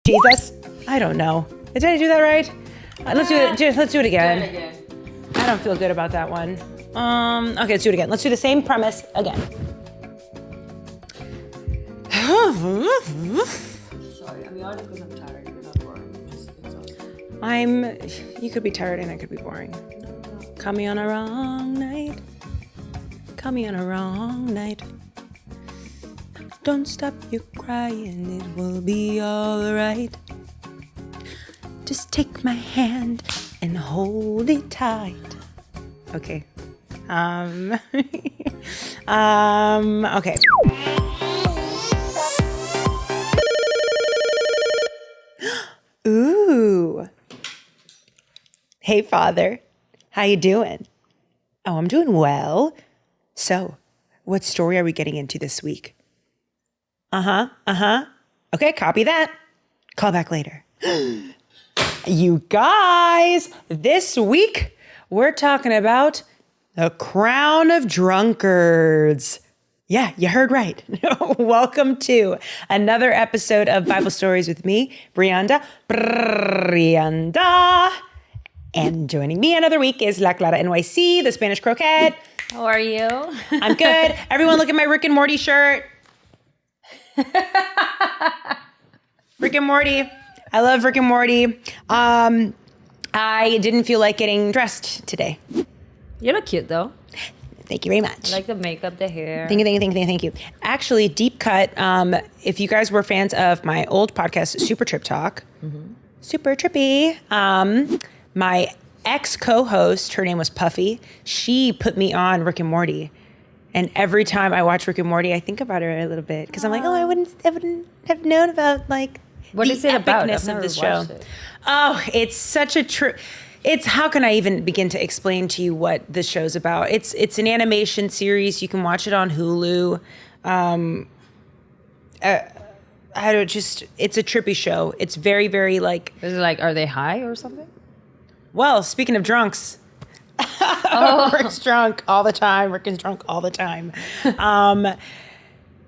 Jesus. I don't know. Did I do that right? Let's do it. Let's do it again. I don't feel good about that one. Okay, let's do it again. Let's do the same premise again. Sorry, I'm yawning because I'm tired. You're not boring. I'm just exhausted. You could be tired and I could be boring. Caught me on a wrong night. Caught me on a wrong night. Don't stop you crying, it will be alright. Just take my hand and hold it tight. Okay. Okay. Ooh. Hey, Father. How you doing? Oh, I'm doing well. So, what story are we getting into this week? Okay, copy that. Call back later. You guys, this week we're talking about the crown of drunkards. Yeah, you heard right. Welcome to another episode of Bible Stories with me, Brianda. And joining me another week is La-Clara NYC, the Spanish croquette. How are you? I'm good. Everyone look at my Rick and Morty shirt. Rick and Morty. I love Rick and Morty. I didn't feel like getting dressed today. You look cute though. Thank you very much. I like the makeup, the hair. Thank you. Actually, deep cut. If you guys were fans of my old podcast, Super Trip Talk, super trippy. My ex co-host, her name was Puffy. She put me on Rick and Morty. And every time I watch Rick and Morty, I think about her a little bit because I'm like, oh, I wouldn't have known about like what the is it about? epicness of this show. Oh, it's such a it's how can I even begin to explain to you what this show's about? It's an animation series. You can watch it on Hulu. It's a trippy show. It's very, very like. Is it like, are they high or something? Well, speaking of drunks. Rick's drunk all the time. Rick is drunk all the time.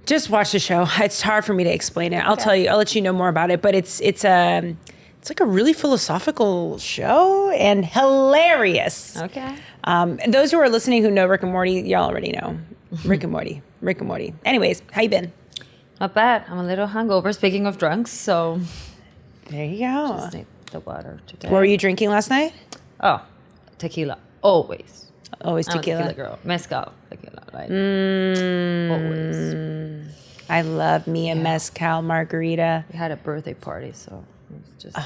Just watch the show. It's hard for me to explain it. I'll tell you. I'll let you know more about it. But it's like a really philosophical show and hilarious. Okay. Those who are listening who know Rick and Morty, y'all already know Rick and Morty. Rick and Morty. Anyways, how you been? Not bad. I'm a little hungover. Speaking of drunks, so There you go. just need the water today. What were you drinking last night? Oh, tequila. Always. Always I'm tequila. a tequila girl. Mezcal tequila, right? Always. I love me a mezcal margarita. We had a birthday party, so it was just,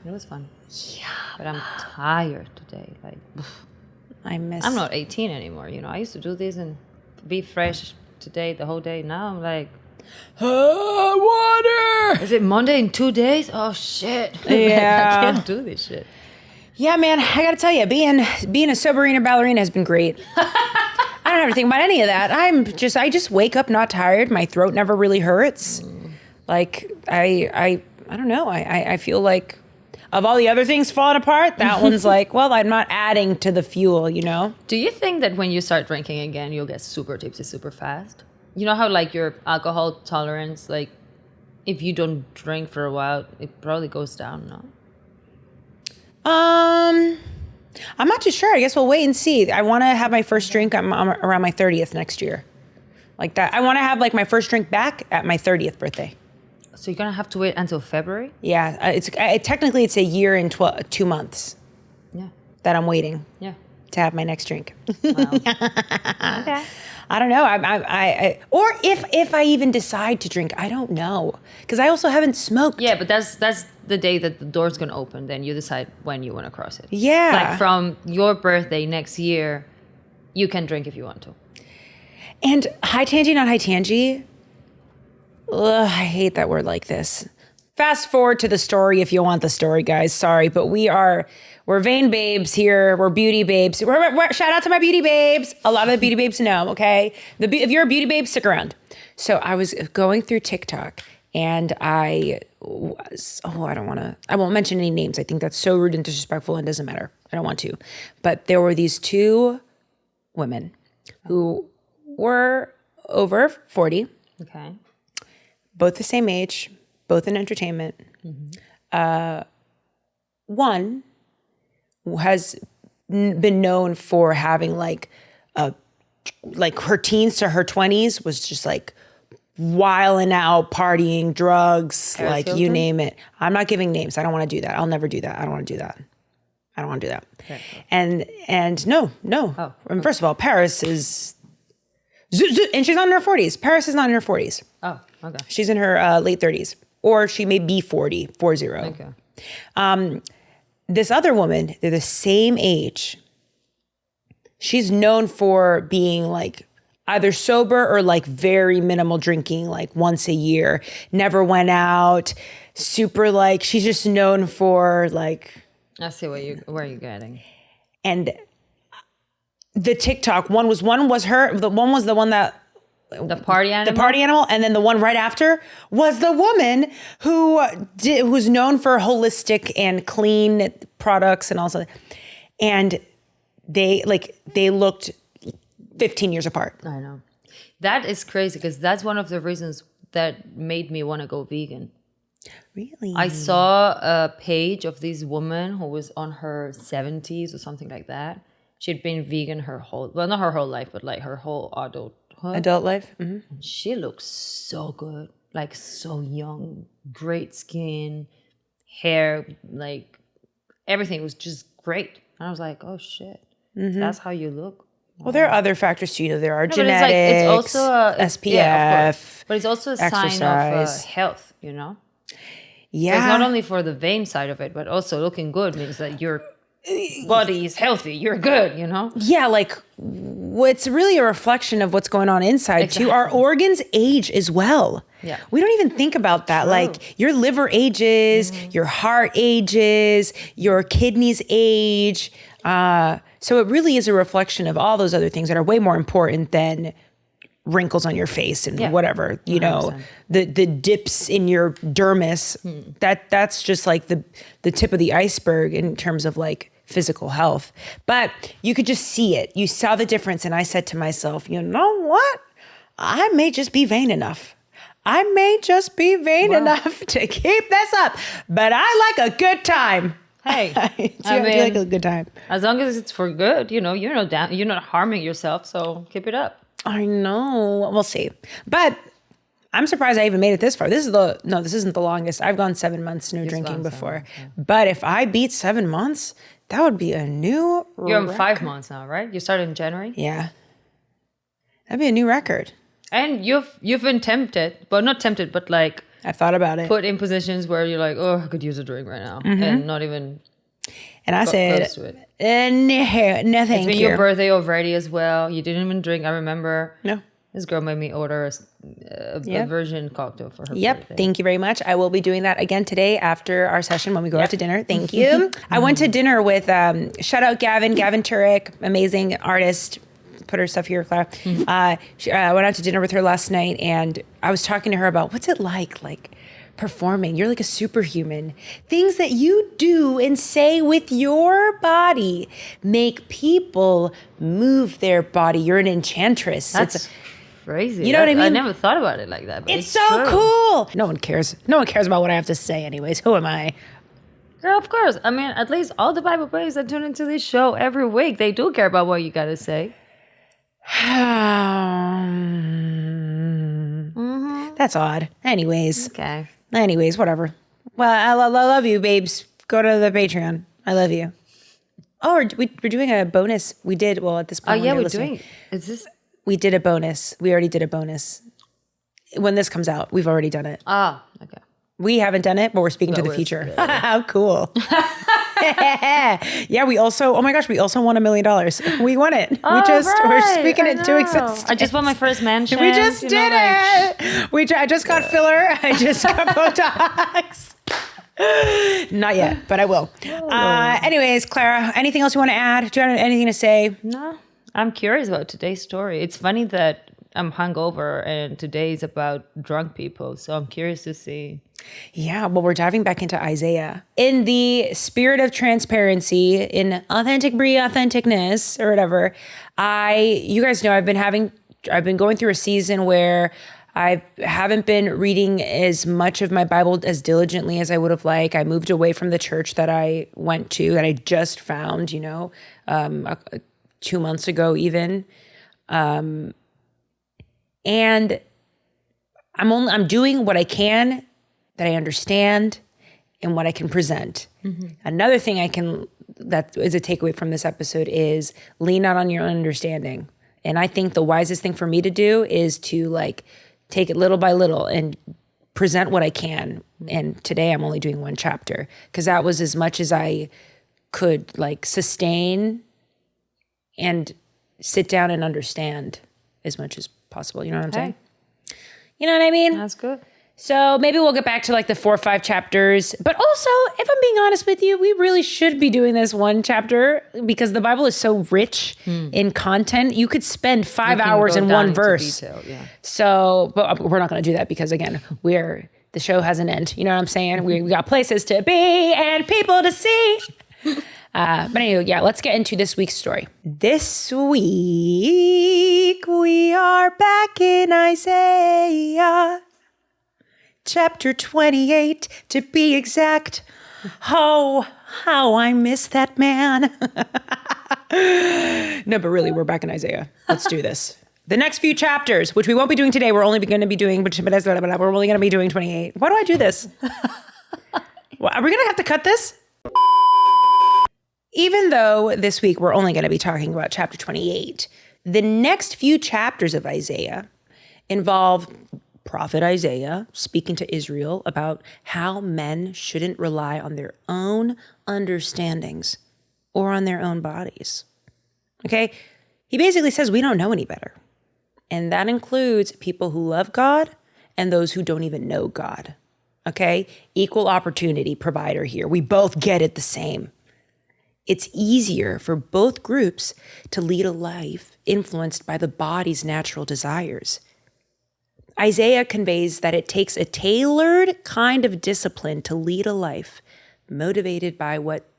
it was fun. Yeah. But I'm tired today. Like, I'm not 18 anymore. You know, I used to do this and be fresh today, the whole day. Now I'm like, water. Is it Monday in 2 days? Oh shit. Yeah. I can't do this shit. Yeah, man, I gotta tell you, being a soberina ballerina has been great. I don't have to think about any of that. I just wake up not tired. My throat never really hurts. Like I don't know. I feel like of all the other things falling apart, that one's like, well, I'm not adding to the fuel, you know? Do you think that when you start drinking again, you'll get super tipsy super fast? You know how like your alcohol tolerance, like if you don't drink for a while, it probably goes down, no? I'm not too sure. I guess we'll wait and see. I want to have my first drink around my 30th next year. Like that. I want to have like my first drink back at my 30th birthday. So you're going to have to wait until February? Yeah. Technically it's a year and 2 months. Yeah. That I'm waiting. Yeah. To have my next drink. Wow. Okay. I don't know. Or if I even decide to drink, I don't know. Because I also haven't smoked. Yeah, but that's the day that the door's going to open. Then you decide when you want to cross it. Yeah. Like from your birthday next year, you can drink if you want to. And high tangy, not high tangy. Ugh, I hate that word like this. Fast forward to the story if you want the story, guys. Sorry, but we're vain babes here. We're beauty babes. Shout out to my beauty babes. A lot of the beauty babes know, okay? If you're a beauty babe, stick around. So I was going through TikTok and I won't mention any names. I think that's so rude and disrespectful and doesn't matter. I don't want to. But there were these two women who were over 40. Okay. Both the same age, both in entertainment, One has been known for having like her teens to her 20s was just like wilding out, partying, drugs, Paris like Hilton? you name it. I'm not giving names. I don't want to do that. I'll never do that. I don't want to do that. Okay. And no. Oh. And first of all, Paris is, and she's not in her 40s. Paris is not in her 40s. Oh, okay. She's in her late 30s, or she may be 40. Okay. This other woman, they're the same age. She's known for being like either sober or like very minimal drinking, like once a year, never went out, super like, she's just known for like. I see where you're getting. And the TikTok one was her, the one was the one that, The party animal? the party animal, and then the one right after was the woman who's known for holistic and clean products and also, and they looked 15 years apart. I know. That is crazy because that's one of the reasons that made me want to go vegan. Really? I saw a page of this woman who was on her 70s or something like that. She'd been vegan not her whole life, but like her whole Adult life? Mm-hmm. She looks so good, like so young, great skin, hair, like everything was just great. And I was like, oh shit, that's how you look. Well, there are other factors too. There are No, genetics, it's also SPF, yeah, of course. But it's also a sign of exercise. health, you know? Yeah. It's not only for the vain side of it, but also looking good means that your body is healthy. You're good, you know? Yeah, like it's really a reflection of what's going on inside too. Our organs age as well. Yeah. We don't even think about that. True. Like your liver ages, your heart ages, your kidneys age. So it really is a reflection of all those other things that are way more important than wrinkles on your face and whatever, you know, 100%. the dips in your dermis. That's just like the tip of the iceberg in terms of like physical health. But you could just see it. You saw the difference. And I said to myself, you know what? I may just be vain enough. enough to keep this up, but I like a good time. Hey, I mean, like a good time. As long as it's for good, you know, you're not harming yourself, so keep it up. I know. We'll see. But I'm surprised I even made it this far. This isn't the longest. I've gone 7 months no drinking before. But if I beat 7 months, that would be a new You're record. on 5 months now, right? You started in January? Yeah. That'd be a new record. And you've been tempted, but not tempted, but like I thought about it. put in positions where you're like, oh, I could use a drink right now. And not even and I said, close to it. No, thank It's been you. your birthday already as well. You didn't even drink. I remember. No. This girl made me order a virgin cocktail for her birthday. Thank you very much. I will be doing that again today after our session when we go out to dinner. Thank you. I went to dinner with, shout out Gavin Turek, amazing artist. Put her stuff here, Clara. I went out to dinner with her last night and I was talking to her about what's it like performing. You're like a superhuman. Things that you do and say with your body make people move their body. You're an enchantress. That's crazy. You know what I mean? I never thought about it like that. But it's so true. cool. No one cares. No one cares about what I have to say anyways. Who am I? Girl, of course. I mean, at least all the Bible boys that tune into this show every week, they do care about what you got to say. That's odd. Anyways, whatever. Well, I love you, babes. Go to the Patreon. I love you. Oh, we're doing a bonus. We did, well, at this point. Oh, yeah, we're doing. Is this? We did a bonus. We already did a bonus. When this comes out, we've already done it. Ah, okay. We haven't done it, but we're speaking to the future. How cool. Yeah, we also won $1 million. We won it. We're speaking it to existence. I just bought my first mansion. We just did it. I just got filler. I just got Botox. Not yet, but I will. Anyways, Clara, anything else you want to add? Do you have anything to say? No, I'm curious about today's story. It's funny that I'm hungover and today is about drunk people. So I'm curious to see. Yeah, well, we're diving back into Isaiah. In the spirit of transparency, in authenticness or whatever, you guys know I've been going through a season where I haven't been reading as much of my Bible as diligently as I would have liked. I moved away from the church that I went to, that I just found, 2 months ago even. And I'm doing what I can that I understand and what I can present. Another thing that is a takeaway from this episode is lean out on your own understanding. And I think the wisest thing for me to do is to take it little by little and present what I can. And today I'm only doing one chapter because that was as much as I could sustain and sit down and understand as much as possible. You know what I'm saying? You know what I mean? That's good. So maybe we'll get back to the 4 or 5 chapters. But also, if I'm being honest with you, we really should be doing this one chapter because the Bible is so rich in content. You could spend 5 hours in one verse. Detail, yeah. So, but we're not going to do that because again, the show has an end. You know what I'm saying? We got places to be and people to see. But anyway, let's get into this week's story. This week, we are back in Isaiah. Chapter 28, to be exact. Oh, how I miss that man. No, but really, we're back in Isaiah. Let's do this. The next few chapters, which we won't be doing today, we're only going to be doing 28. Why do I do this? Are we going to have to cut this? Even though this week we're only going to be talking about chapter 28, the next few chapters of Isaiah involve prophet Isaiah speaking to Israel about how men shouldn't rely on their own understandings or on their own bodies. Okay? He basically says we don't know any better. And that includes people who love God and those who don't even know God. Okay? Equal opportunity provider here. We both get it the same. It's easier for both groups to lead a life influenced by the body's natural desires. Isaiah conveys that it takes a tailored kind of discipline to lead a life motivated by what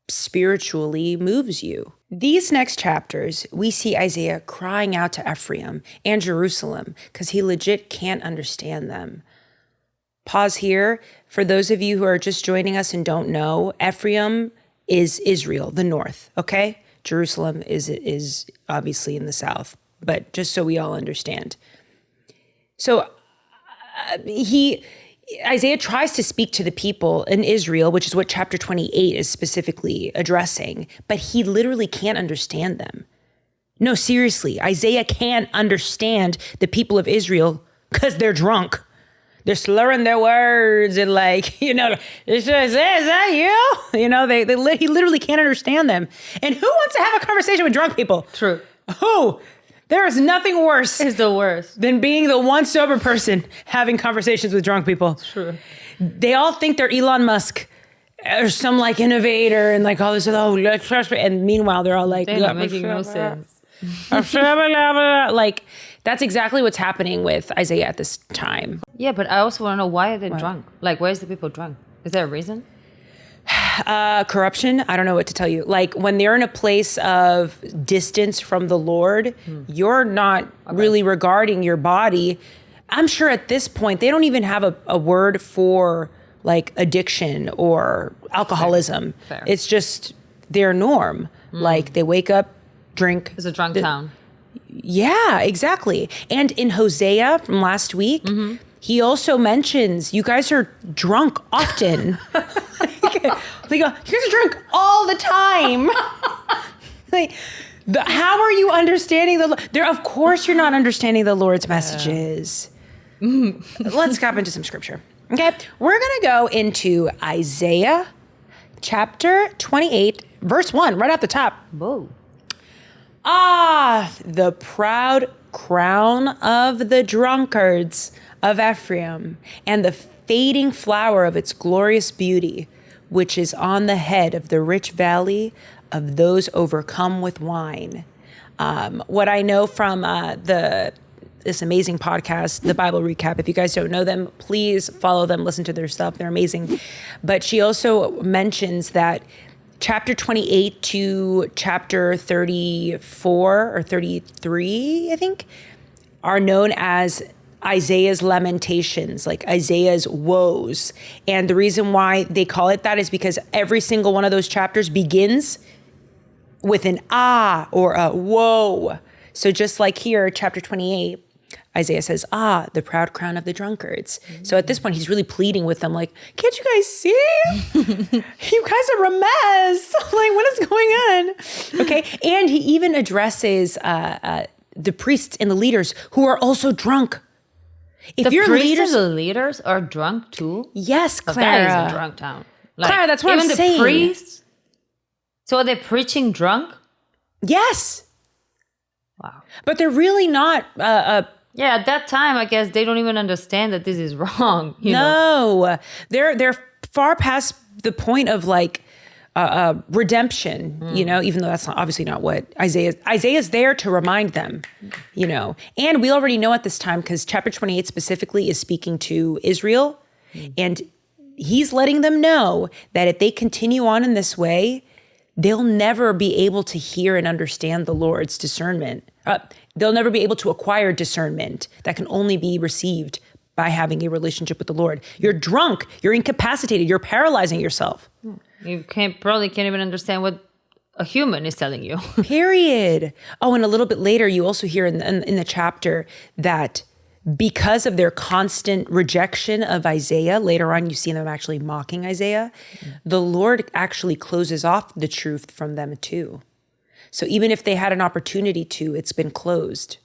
spiritually moves you. These next chapters, we see Isaiah crying out to Ephraim and Jerusalem because he legit can't understand them. Pause here. For those of you who are just joining us and don't know, Ephraim is Israel, the north, okay? Jerusalem is obviously in the south, but just so we all understand. So Isaiah tries to speak to the people in Israel, which is what chapter 28 is specifically addressing, but he literally can't understand them. No, seriously, Isaiah can't understand the people of Israel because they're drunk. They're slurring their words and is that you? He literally can't understand them. And who wants to have a conversation with drunk people? True. Who? There is nothing worse. It's the worst. Than being the one sober person having conversations with drunk people. True. They all think they're Elon Musk or some innovator and all this, let's trust me. And meanwhile, they're all they're not making no sense. That's exactly what's happening with Isaiah at this time. Yeah, but I also want to know, why are they drunk? Why is the people drunk? Is there a reason? Corruption. I don't know what to tell you. When they're in a place of distance from the Lord, you're not really regarding your body. I'm sure at this point, they don't even have a word for addiction or alcoholism. Fair. It's just their norm. They wake up, drink. It's a drunk town. Yeah, exactly. And in Hosea from last week, he also mentions you guys are drunk often. They go, you guys are drunk all the time. How are you understanding of course you're not understanding the Lord's messages. Let's hop into some scripture. Okay, we're going to go into Isaiah chapter 28, verse 1, right off the top. Whoa. The proud crown of the drunkards of Ephraim, and the fading flower of its glorious beauty, which is on the head of the rich valley of those overcome with wine. What I know from this amazing podcast, The Bible Recap, if you guys don't know them, please follow them, listen to their stuff. They're amazing. But she also mentions that chapter 28 to chapter 34 or 33, I think, are known as Isaiah's lamentations, like Isaiah's woes. And the reason why they call it that is because every single one of those chapters begins with an ah or a woe. So just like here, chapter 28, Isaiah says, the proud crown of the drunkards. So at this point, he's really pleading with them, like, can't you guys see? You guys are a mess. Like, what is going on? Okay. And he even addresses the priests and the leaders who are also drunk. If the your priests and the leaders are drunk too? Yes, Clara. That is a drunk town. Like, Clara, that's what I'm saying. Even the priests? So are they preaching drunk? Yes. Wow. But they're really not... yeah, at that time, I guess they don't even understand that this is wrong. You know? They're far past the point of like redemption, you know, even though that's obviously not what Isaiah's there to remind them, you know. And we already know at this time, because chapter 28 specifically is speaking to Israel, and he's letting them know that if they continue on in this way, they'll never be able to hear and understand the Lord's discernment. They'll never be able to acquire discernment that can only be received by having a relationship with the Lord. You're drunk, you're incapacitated, you're paralyzing yourself. You probably can't even understand what a human is telling you. Period. Oh, and a little bit later, you also hear in the chapter that because of their constant rejection of Isaiah, later on you see them actually mocking Isaiah, the Lord actually closes off the truth from them too. So even if they had an opportunity to, it's been closed.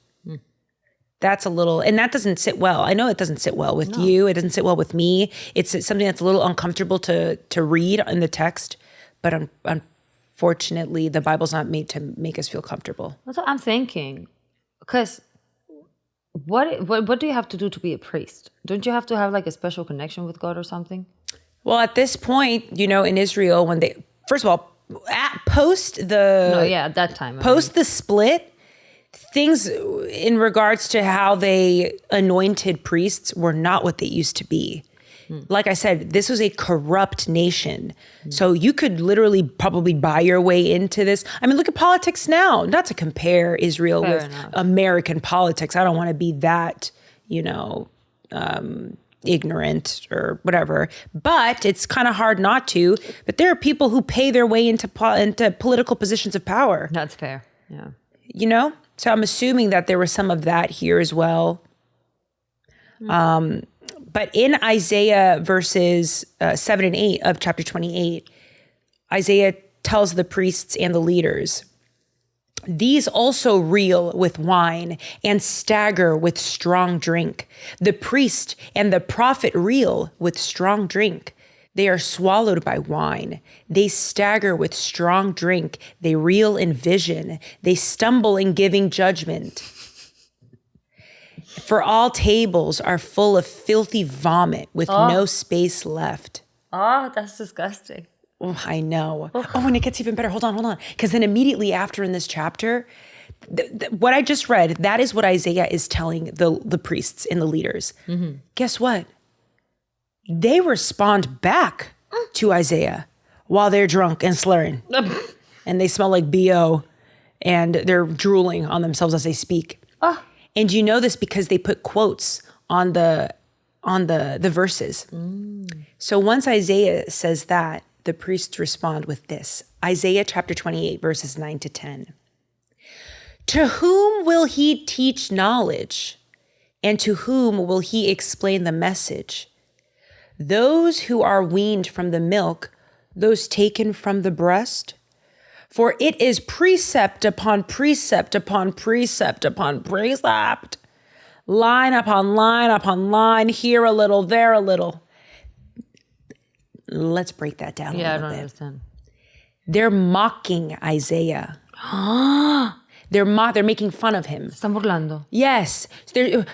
That's a little, and that doesn't sit well. I know it doesn't sit well with you. It doesn't sit well with me. It's something that's a little uncomfortable to read in the text, but unfortunately, the Bible's not made to make us feel comfortable. That's what I'm thinking. Because what do you have to do to be a priest? Don't you have to have like a special connection with God or something? Well, at this point, you know, in Israel, when they, first of all, at that time. Post the split, things in regards to how they anointed priests were not what they used to be. Like I said, this was a corrupt nation. So you could literally probably buy your way into this. I mean, look at politics now. Not to compare Israel with American politics. I don't want to be that, you know, ignorant or whatever. But it's kind of hard not to. But there are people who pay their way into political positions of power. That's fair. Yeah. You know? So I'm assuming that there was some of that here as well. But in Isaiah verses 7 and 8 of chapter 28, Isaiah tells the priests and the leaders, these also reel with wine and stagger with strong drink. The priest and the prophet reel with strong drink. They are swallowed by wine. They stagger with strong drink. They reel in vision. They stumble in giving judgment. For all tables are full of filthy vomit with no space left. Oh, that's disgusting. Oh, I know. Oh, and it gets even better. Hold on. Because then immediately after in this chapter, what I just read, that is what Isaiah is telling the priests and the leaders. Guess what? They respond back to Isaiah while they're drunk and slurring. And they smell like BO and they're drooling on themselves as they speak. And you know this because they put quotes on the verses. So once Isaiah says that, the priests respond with this. Isaiah chapter 28, verses 9 to 10. To whom will he teach knowledge? And to whom will he explain the message? Those who are weaned from the milk, those taken from the breast? For it is precept upon precept upon precept upon precept, line upon line upon line, here a little, there a little. Let's break that down a little bit. Yeah, I don't understand. They're mocking Isaiah. They're making fun of him. Están burlando. Yes. To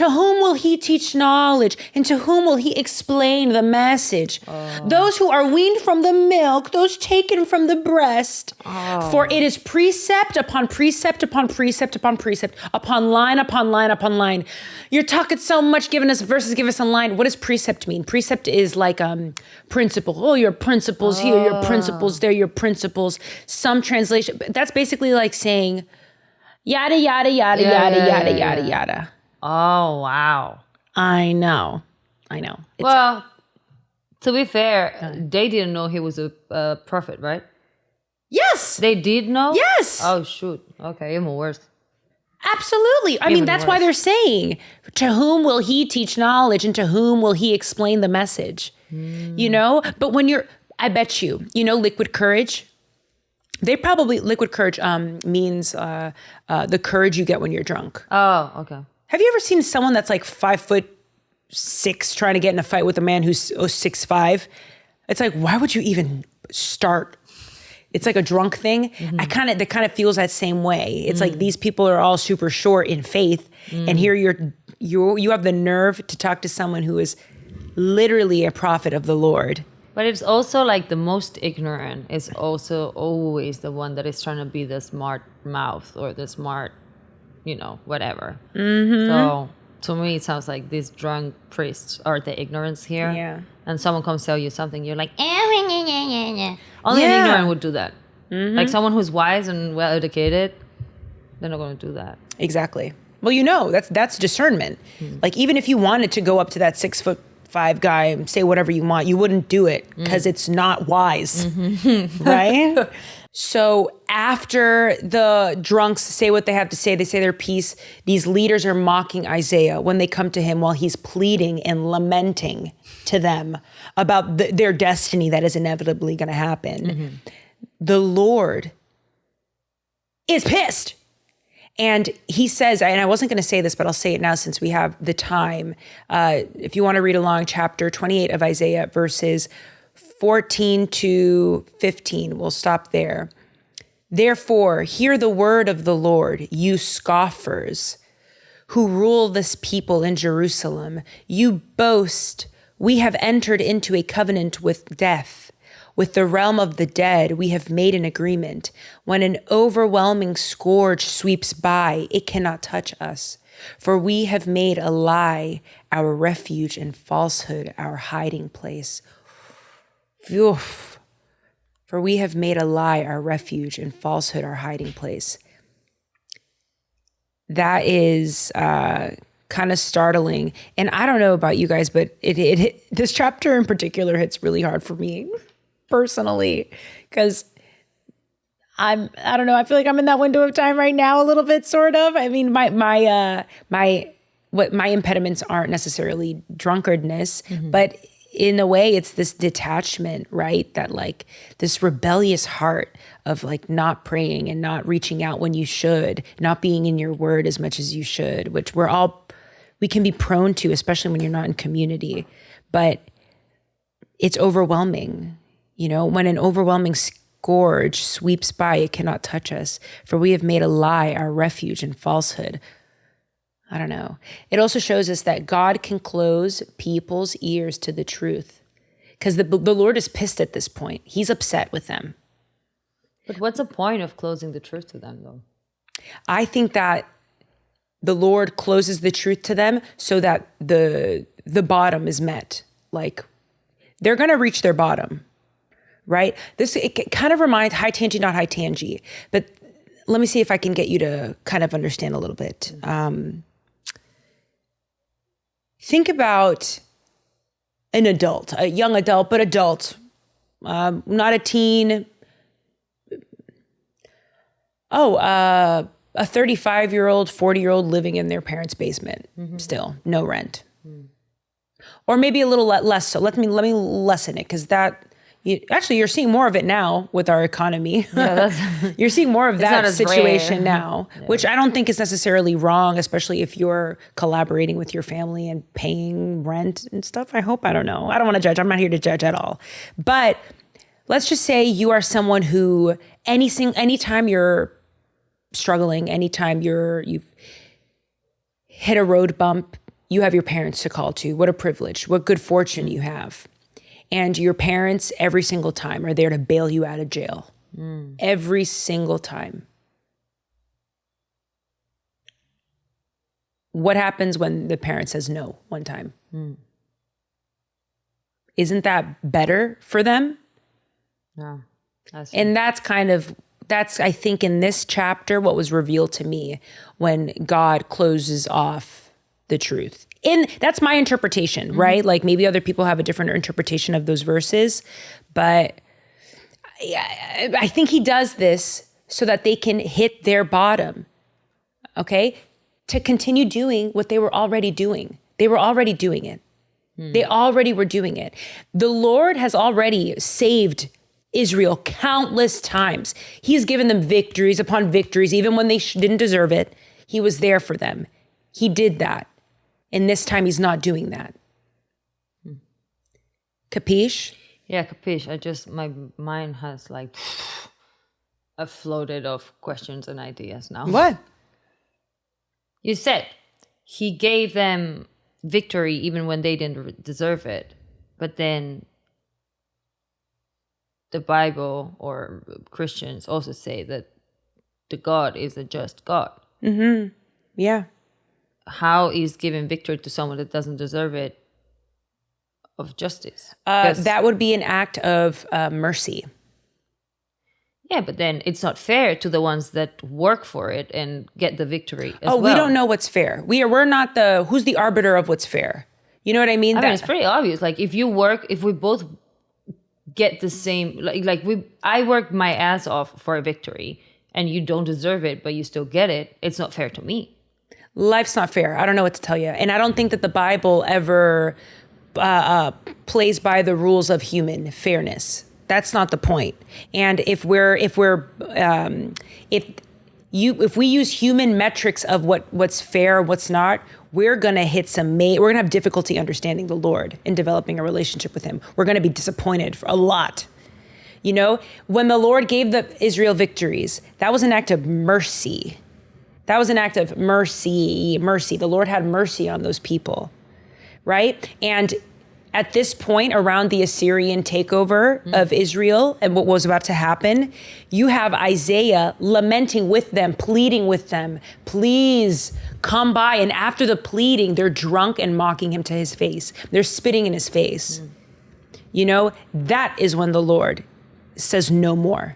whom will he teach knowledge? And to whom will he explain the message? Those who are weaned from the milk, those taken from the breast. For it is precept upon precept upon precept upon precept, upon line upon line upon line. You're talking so much, giving us verses, give us a line. What does precept mean? Precept is like principle. Oh, your principles here, your principles there, your principles. Some translation. That's basically like saying yada, yada, yada, yada, yada, yada, yada. Oh, wow. I know. Well, to be fair, they didn't know he was a prophet, right? Yes. They did know? Yes. Oh, shoot. Okay, even worse. Absolutely. I mean, that's why they're saying, to whom will he teach knowledge and to whom will he explain the message? You know? But when I bet you, liquid courage, liquid courage means the courage you get when you're drunk. Oh, okay. Have you ever seen someone that's like 5'6" trying to get in a fight with a man who's 6'5"? It's like, why would you even start? It's like a drunk thing. That kind of feels that same way. It's like these people are all super short in faith, and here you have the nerve to talk to someone who is literally a prophet of the Lord. But it's also like the most ignorant is also always the one that is trying to be the smart mouth or the smart, whatever. So to me, it sounds like these drunk priests are the ignorance here. Yeah. And someone comes tell you something, you're like, only an ignorant would do that. Like someone who's wise and well educated, they're not going to do that. Exactly. Well, that's discernment. Like even if you wanted to go up to that 6'5" guy and say whatever you want, you wouldn't do it because it's not wise, right? So after the drunks say what they have to say, they say their piece, these leaders are mocking Isaiah when they come to him while he's pleading and lamenting to them about their destiny that is inevitably going to happen. The Lord is pissed. And he says, and I wasn't going to say this, but I'll say it now since we have the time. If you want to read along, chapter 28 of Isaiah, verses 14 to 15. We'll stop there. Therefore, hear the word of the Lord, you scoffers who rule this people in Jerusalem. You boast, we have entered into a covenant with death. With the realm of the dead, we have made an agreement. When an overwhelming scourge sweeps by, it cannot touch us. For we have made a lie our refuge and falsehood our hiding place. Oof. For we have made a lie our refuge and falsehood our hiding place. That is kind of startling. And I don't know about you guys, but this chapter in particular hits really hard for me personally, because I don't know, I feel like I'm in that window of time right now a little bit, sort of. I mean, my impediments aren't necessarily drunkardness, but in a way it's this detachment, right? That like this rebellious heart of like not praying and not reaching out when you should, not being in your word as much as you should, which we can be prone to, especially when you're not in community. But it's overwhelming. When an overwhelming scourge sweeps by, it cannot touch us. For we have made a lie our refuge and falsehood. I don't know. It also shows us that God can close people's ears to the truth, because the Lord is pissed at this point. He's upset with them. But what's the point of closing the truth to them, though? I think that the Lord closes the truth to them so that the bottom is met. Like they're going to reach their bottom. Right? It kind of reminds high tangy, not high tangy, but let me see if I can get you to kind of understand a little bit. Think about an adult, a young adult, but adult, not a teen. A 35-year-old, 40-year-old living in their parents' basement, still, no rent. Or maybe a little less so. Let me lessen it, because you're seeing more of it now with our economy. Yeah, you're seeing more of that situation now, which I don't think is necessarily wrong, especially if you're collaborating with your family and paying rent and stuff. I don't know. I don't want to judge. I'm not here to judge at all. But let's just say you are someone who anytime you're struggling, anytime you've hit a road bump, you have your parents to call to. What a privilege. What good fortune you have. And your parents every single time are there to bail you out of jail. Every single time. What happens when the parent says no one time? Isn't that better for them? Yeah. And that's I think in this chapter what was revealed to me when God closes off the truth. And that's my interpretation, right? Like maybe other people have a different interpretation of those verses, but I think he does this so that they can hit their bottom, okay? To continue doing what they were already doing. They were already doing it. They already were doing it. The Lord has already saved Israel countless times. He's given them victories upon victories, even when they didn't deserve it. He was there for them. He did that. And this time he's not doing that. Capiche? Yeah, capiche. My mind has like a floated of questions and ideas now. What? You said he gave them victory even when they didn't deserve it. But then the Bible or Christians also say that the God is a just God. Mm-hmm. Yeah. How is giving victory to someone that doesn't deserve it of justice? That would be an act of mercy. Yeah, but then it's not fair to the ones that work for it and get the victory as well. We don't know what's fair. We're not who's the arbiter of what's fair. You know what I mean? I mean, it's pretty obvious. Like if we both get the same, I worked my ass off for a victory and you don't deserve it, but you still get it. It's not fair to me. Life's not fair. I don't know what to tell you. And I don't think that the Bible ever plays by the rules of human fairness. That's not the point. And if we use human metrics of what's fair, what's not, we're gonna have difficulty understanding the Lord and developing a relationship with him. We're gonna be disappointed for a lot. You know, when the Lord gave the Israel victories, that was an act of mercy. That was an act of mercy. The Lord had mercy on those people, right? And at this point, around the Assyrian takeover of Israel and what was about to happen, you have Isaiah lamenting with them, pleading with them, please come by. And after the pleading, they're drunk and mocking him to his face. They're spitting in his face. You know, that is when the Lord says no more.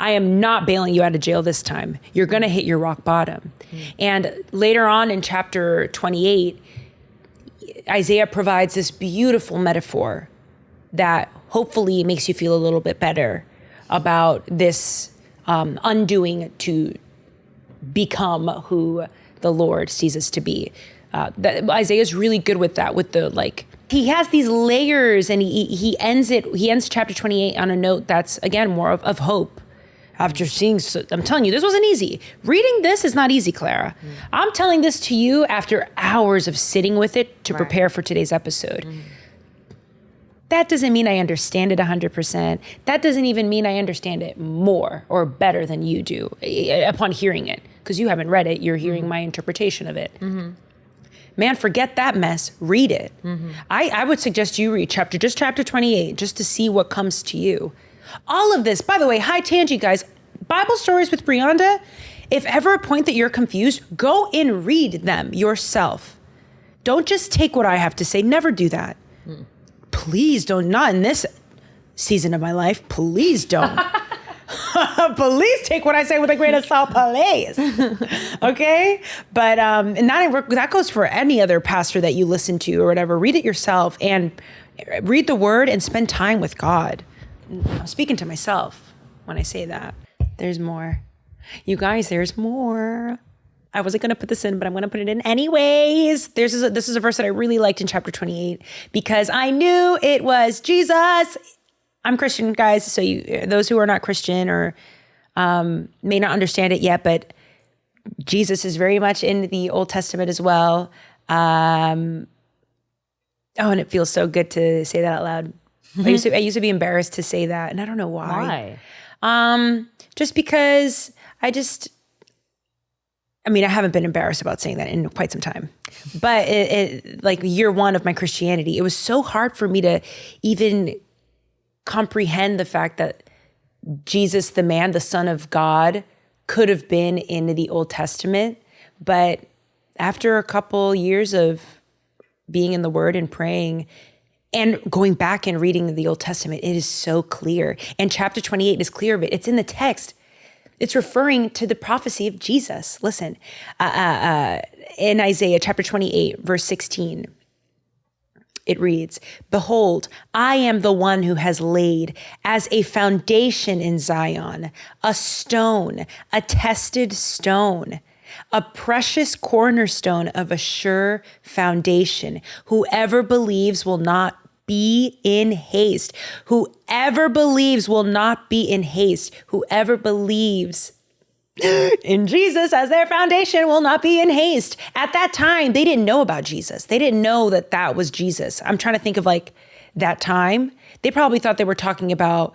I am not bailing you out of jail this time. You're going to hit your rock bottom. And later on in chapter 28, Isaiah provides this beautiful metaphor that hopefully makes you feel a little bit better about this undoing to become who the Lord sees us to be. Isaiah's really good with that, he has these layers, and he ends chapter 28 on a note that's, again, more of hope. After seeing, I'm telling you, this wasn't easy. Reading this is not easy, Clara. I'm telling this to you after hours of sitting with it to prepare for today's episode. That doesn't mean I understand it 100%. That doesn't even mean I understand it more or better than you do upon hearing it. Because you haven't read it, you're hearing my interpretation of it. Man, forget that mess. Read it. I would suggest you read chapter 28, just to see what comes to you. All of this, by the way, high tangent, guys. Bible stories with Brianda. If ever a point that you're confused, go and read them yourself. Don't just take what I have to say. Never do that. Please don't. Not in this season of my life. Please don't. Please take what I say with a grain of salt, please. Okay? But and that goes for any other pastor that you listen to or whatever. Read it yourself and read the word and spend time with God. I'm speaking to myself when I say that. There's more. You guys, there's more. I wasn't going to put this in, but I'm going to put it in anyways. This is a verse that I really liked in chapter 28 because I knew it was Jesus. I'm Christian, guys, so those who are not Christian or may not understand it yet, but Jesus is very much in the Old Testament as well. And it feels so good to say that out loud. I used to be embarrassed to say that, and I don't know why. Why? Just because I haven't been embarrassed about saying that in quite some time. But it like year one of my Christianity, it was so hard for me to even comprehend the fact that Jesus, the man, the Son of God, could have been in the Old Testament. But after a couple years of being in the Word and praying, and going back and reading the Old Testament, it is so clear. And chapter 28 is clear of it. It's in the text. It's referring to the prophecy of Jesus. Listen, in Isaiah chapter 28, verse 16, it reads, "Behold, I am the one who has laid as a foundation in Zion, a stone, a tested stone, a precious cornerstone of a sure foundation. Whoever believes will not be in haste. Whoever believes will not be in haste. Whoever believes in Jesus as their foundation will not be in haste." At that time, they didn't know about Jesus. They didn't know that that was Jesus. I'm trying to think of like that time. They probably thought they were talking about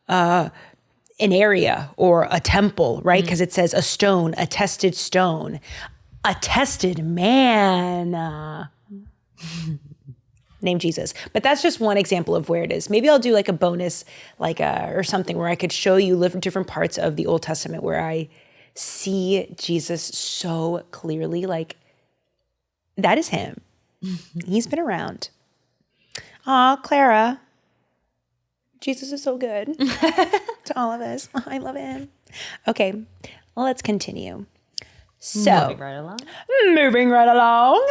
an area or a temple, right? Because it says a stone, a tested stone, a tested man named Jesus. But that's just one example of where it is. Maybe I'll do like a bonus, or something where I could show you different parts of the Old Testament where I see Jesus so clearly, like that is him. He's been around. Aw, Clara. Jesus is so good to all of us. I love him. Okay, let's continue. So, moving right along.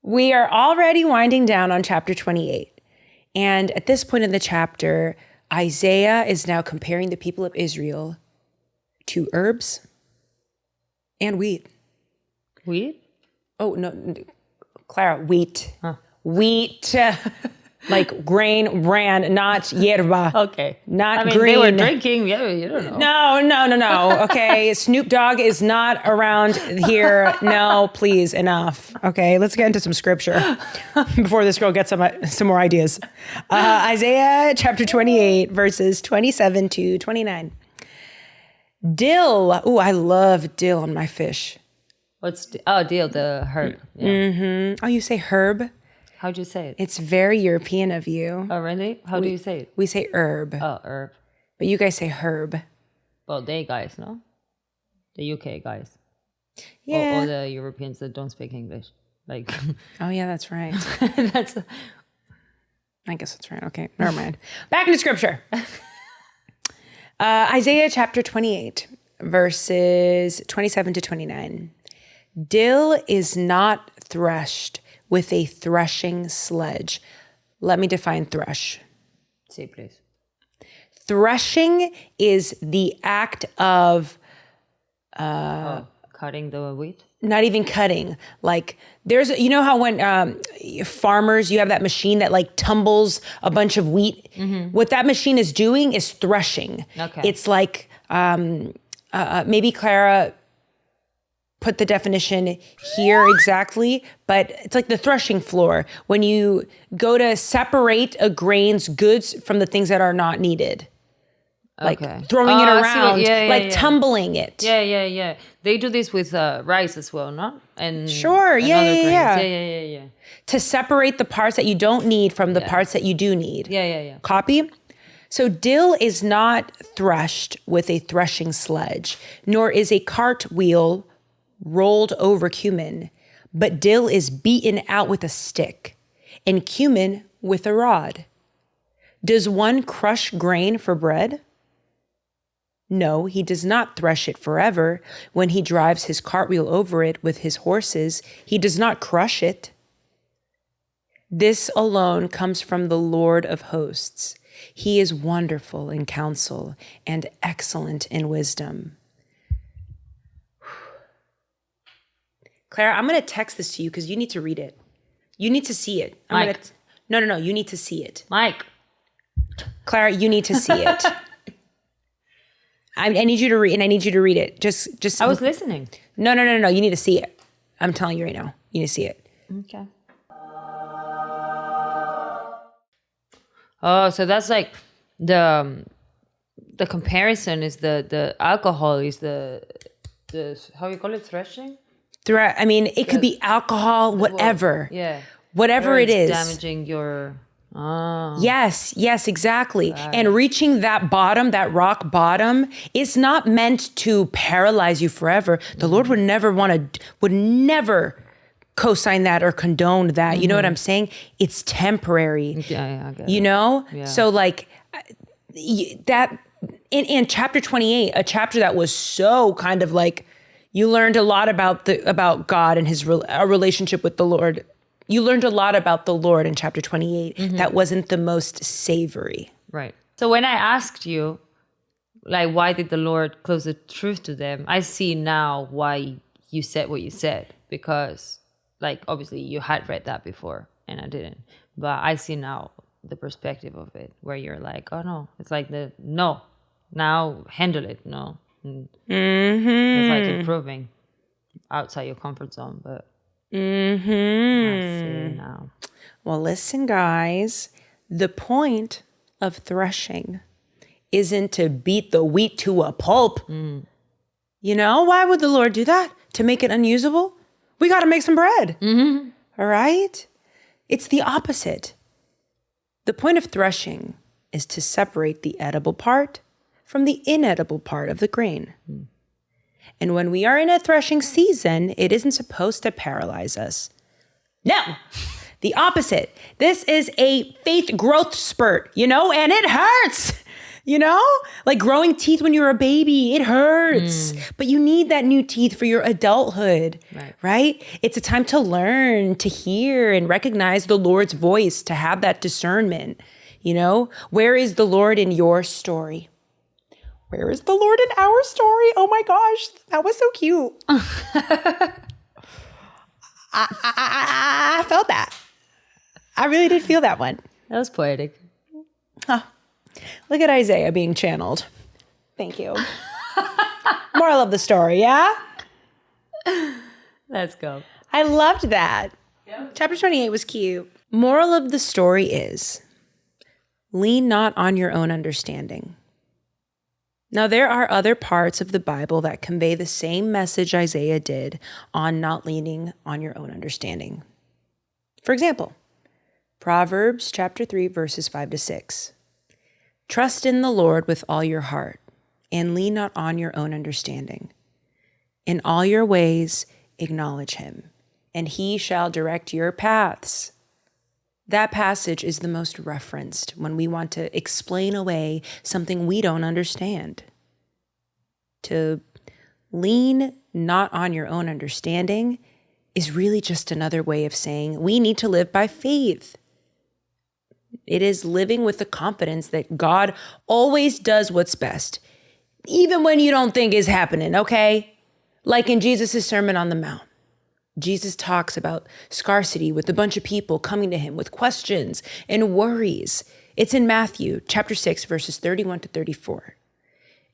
We are already winding down on chapter 28. And at this point in the chapter, Isaiah is now comparing the people of Israel to herbs and wheat. Wheat? Oh, no, Clara, wheat. Huh. Wheat. Like grain, bran, not yerba. Okay. Not green. green. They were drinking. Yeah, you don't know. No. Okay. Snoop Dogg is not around here. No, please, enough. Okay, let's get into some scripture before this girl gets some more ideas. Isaiah chapter 28, verses 27 to 29. Dill. Oh, I love dill on my fish. What's dill, the herb. Yeah. Mm-hmm. Oh, you say herb? How'd you say it? It's very European of you. Oh, really? How do you say it? We say herb. Oh, herb. But you guys say herb. Well, they guys, no? The UK guys. Yeah. Or the Europeans that don't speak English. Like. Oh, yeah, that's right. I guess that's right. Okay, never mind. Back into scripture. Isaiah chapter 28, verses 27 to 29. Dill is not threshed with a threshing sledge. Let me define thresh. Say, please. Threshing is the act of cutting the wheat? Not even cutting. Like there's, you know how when farmers, you have that machine that like tumbles a bunch of wheat. Mm-hmm. What that machine is doing is threshing. Okay. It's like maybe Clara put the definition here exactly, but it's like the threshing floor when you go to separate a grain's goods from the things that are not needed. Like throwing it around, tumbling it. Yeah. They do this with rice as well, no? And sure, and yeah. To separate the parts that you don't need from the parts that you do need. Yeah. Copy? So dill is not threshed with a threshing sledge, nor is a cartwheel rolled over cumin, but dill is beaten out with a stick, and cumin with a rod. Does one crush grain for bread? No, he does not thresh it forever. When he drives his cartwheel over it with his horses, he does not crush it. This alone comes from the Lord of hosts. He is wonderful in counsel and excellent in wisdom. Clara, I'm going to text this to you because you need to read it. You need to see it. Mike. No, you need to see it. Mike. Clara, you need to see it. I need you to read, and I need you to read it. Just. I was listening. No. You need to see it. I'm telling you right now. You need to see it. Okay. Oh, so that's like the comparison is the alcohol is the how you call it, threshing? I mean, it could be alcohol, whatever. Yeah. Whatever it is. Damaging your... Oh. Yes, exactly. And reaching that bottom, that rock bottom, is not meant to paralyze you forever. The Lord would never co-sign that or condone that. Mm-hmm. You know what I'm saying? It's temporary. Yeah, I get you it. know? Yeah. So like that in chapter 28, a chapter that was so kind of like, You learned a lot about God and his relationship with the Lord. You learned a lot about the Lord in chapter 28 that wasn't the most savory. Right. So when I asked you, like, why did the Lord close the truth to them? I see now why you said what you said, because, like, obviously you had read that before and I didn't. But I see now the perspective of it, where you're like, oh no, it's like now handle it, no. It's like improving outside your comfort zone, but I see now. Well, listen, guys, the point of threshing isn't to beat the wheat to a pulp. You know, why would the Lord do that? To make it unusable? We got to make some bread. All right? It's the opposite. The point of threshing is to separate the edible part from the inedible part of the grain. And when we are in a threshing season, it isn't supposed to paralyze us. No, the opposite. This is a faith growth spurt, you know, and it hurts. You know, like growing teeth when you're a baby, it hurts. But you need that new teeth for your adulthood, right? It's a time to learn, to hear and recognize the Lord's voice, to have that discernment. You know, where is the Lord in your story? Where is the Lord in our story? Oh my gosh, that was so cute. I felt that. I really did feel that one. That was poetic. Huh. Look at Isaiah being channeled. Thank you. Moral of the story, yeah? Let's go. I loved that. Yep. Chapter 28 was cute. Moral of the story is, lean not on your own understanding. Now, there are other parts of the Bible that convey the same message Isaiah did on not leaning on your own understanding. For example, Proverbs chapter 3, verses 5-6. Trust in the Lord with all your heart, and lean not on your own understanding. In all your ways, acknowledge him, and he shall direct your paths. That passage is the most referenced when we want to explain away something we don't understand. To lean not on your own understanding is really just another way of saying we need to live by faith. It is living with the confidence that God always does what's best, even when you don't think it's happening, okay? Like in Jesus' Sermon on the Mount. Jesus talks about scarcity with a bunch of people coming to him with questions and worries. It's in Matthew chapter 6, verses 31-34.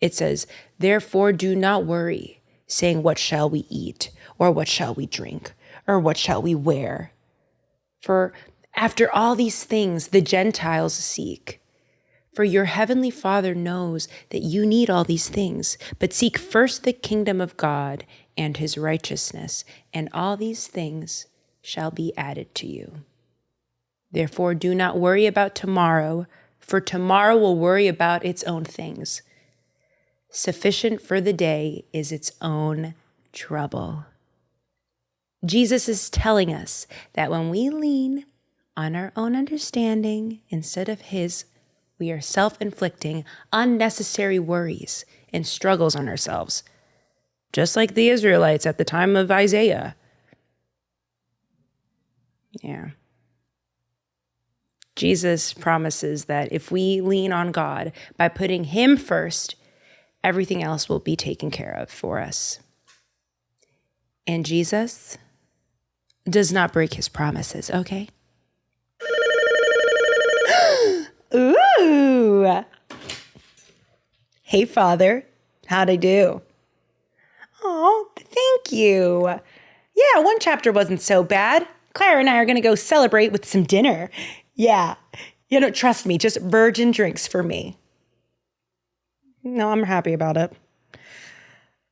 It says, therefore do not worry, saying, what shall we eat? Or what shall we drink? Or what shall we wear? For after all these things the Gentiles seek. For your heavenly Father knows that you need all these things, but seek first the kingdom of God and his righteousness, and all these things shall be added to you. Therefore, do not worry about tomorrow, for tomorrow will worry about its own things. Sufficient for the day is its own trouble. Jesus is telling us that when we lean on our own understanding instead of his, we are self-inflicting unnecessary worries and struggles on ourselves, just like the Israelites at the time of Isaiah. Yeah. Jesus promises that if we lean on God by putting him first, everything else will be taken care of for us. And Jesus does not break his promises, okay? Ooh. Hey, Father. How'd I do? Oh, thank you. Yeah, one chapter wasn't so bad. Clara and I are going to go celebrate with some dinner. Yeah. You know, trust me, just virgin drinks for me. No, I'm happy about it.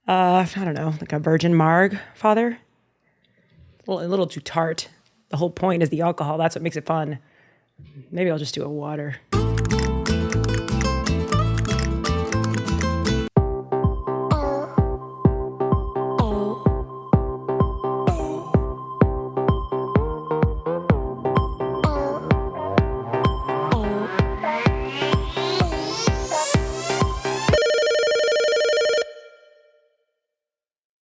I don't know, like a virgin marg, Father? A little too tart. The whole point is the alcohol. That's what makes it fun. Maybe I'll just do a water.